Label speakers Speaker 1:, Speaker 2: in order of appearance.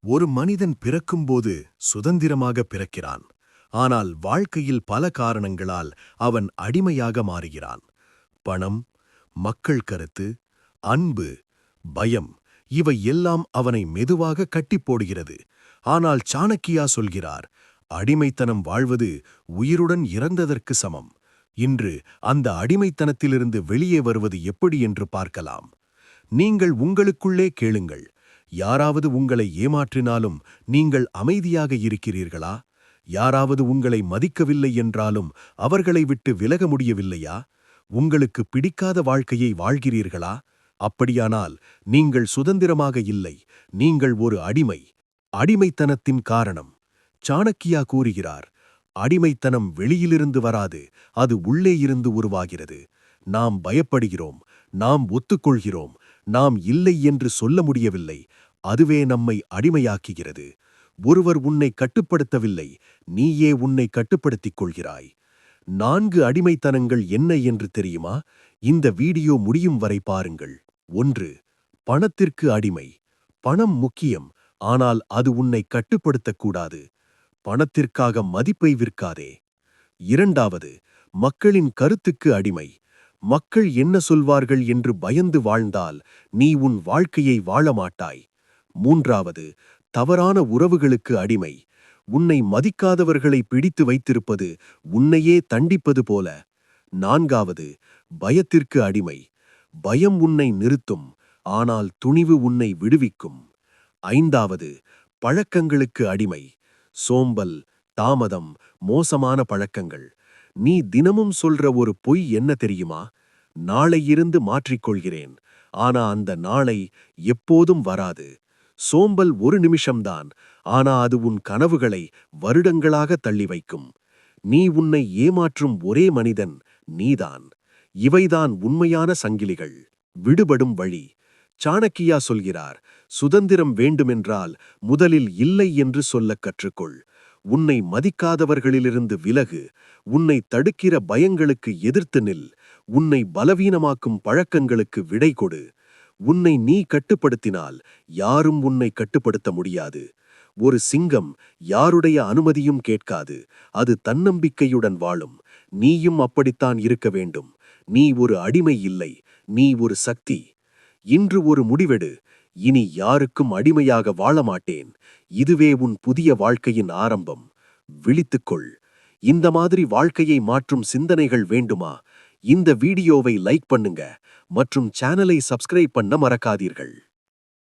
Speaker 1: ஒரு மனிதன் பிறக்கும்போது சுதந்திரமாக பிறக்கிறான். ஆனால் வாழ்க்கையில் பல காரணங்களால் அவன் அடிமையாக மாறுகிறான். பணம், மக்கள் கருத்து, அன்பு, பயம் இவை எல்லாம் அவனை மெதுவாக கட்டிப்போடுகிறது. ஆனால் சாணக்கியா சொல்கிறார், அடிமைத்தனம் வாழ்வது உயிருடன் இறந்ததற்கு சமம். இன்று அந்த அடிமைத்தனத்திலிருந்து வெளியே வருவது எப்படி என்று பார்க்கலாம். நீங்கள் உங்களுக்குள்ளே கேளுங்கள். யாராவது உங்களை ஏமாற்றினாலும் நீங்கள் அமைதியாக இருக்கிறீர்களா? யாராவது உங்களை மதிக்கவில்லை என்றாலும் அவர்களை விட்டு விலக முடியவில்லையா? உங்களுக்கு பிடிக்காத வாழ்க்கையை வாழ்கிறீர்களா? அப்படியானால் நீங்கள் சுதந்திரமாக இல்லை, நீங்கள் ஒரு அடிமை. அடிமைத்தனத்தின் காரணம் சாணக்கியா கூறுகிறார், அடிமைத்தனம் வெளியிலிருந்து வராது, அது உள்ளே இருந்து உருவாகிறது. நாம் பயப்படுகிறோம், நாம் ஒத்துக்கொள்கிறோம், நாம் இல்லை என்று சொல்ல முடியவில்லை. அதுவே நம்மை அடிமையாக்குகிறது. ஒருவர் உன்னை கட்டுப்படுத்தவில்லை, நீயே உன்னை கட்டுப்படுத்திக் கொள்கிறாய். 4 அடிமைத்தனங்கள் என்ன என்று தெரியுமா? இந்த வீடியோ முடியும் வரை பாருங்கள். 1. பணத்திற்கு அடிமை. பணம் முக்கியம், ஆனால் அது உன்னை கட்டுப்படுத்தக்கூடாது. பணத்திற்காக மதிப்பை விற்காதே. 2. மக்களின் கருத்துக்கு அடிமை. மக்கள் என்ன சொல்வார்கள் என்று பயந்து வாழ்ந்தால் நீ உன் வாழ்க்கையை வாழ மாட்டாய். 3. தவறான உறவுகளுக்கு அடிமை. உன்னை மதிக்காதவர்களை பிடித்து வைத்திருப்பது உன்னையே தண்டிப்பது போல. 4. பயத்திற்கு அடிமை. பயம் உன்னை நிறுத்தும், ஆனால் துணிவு உன்னை விடுவிக்கும். 5. பழக்கங்களுக்கு அடிமை. சோம்பல், தாமதம், மோசமான பழக்கங்கள். நீ தினமும் சொல்ற ஒரு பொய் என்ன தெரியுமா? நாளை இருந்து மாற்றிக்கொள்கிறேன். ஆனா அந்த நாளை எப்போதும் வராது. சோம்பல் ஒரு நிமிஷம்தான், ஆனா அது உன் கனவுகளை வருடங்களாக தள்ளி வைக்கும். நீ உன்னை ஏமாற்றும் ஒரே மனிதன் நீதான். இவைதான் உண்மையான சங்கிலிகள். விடுபடும் வழி. சாணக்கியா சொல்கிறார், சுதந்திரம் வேண்டுமென்றால் முதலில் இல்லை என்று சொல்லக் கற்றுக்கொள். உன்னை மதிக்காதவர்களிலிருந்து விலகு. உன்னை தடுக்கிற பயங்களுக்கு எதிர்த்து நில். உன்னை பலவீனமாக்கும் பழக்கங்களுக்கு விடை கொடு. உன்னை நீ கட்டுப்படுத்தினால் யாரும் உன்னை கட்டுப்படுத்த முடியாது. ஒரு சிங்கம் யாருடைய அனுமதியும் கேட்காது, அது தன்னம்பிக்கையுடன் வாழும். நீயும் அப்படித்தான் இருக்க வேண்டும். நீ ஒரு அடிமை இல்லை, நீ ஒரு சக்தி. இன்று ஒரு முடிவெடு. இனி யாருக்கும் அடிமையாக வாழ மாட்டேன். இதுவே உன் புதிய வாழ்க்கையின் ஆரம்பம். விழித்துக்கொள். இந்த மாதிரி வாழ்க்கையை மாற்றும் சிந்தனைகள் வேண்டுமா? இந்த வீடியோவை லைக் பண்ணுங்க மற்றும் சேனலை சப்ஸ்கிரைப் பண்ண மறக்காதீர்கள்.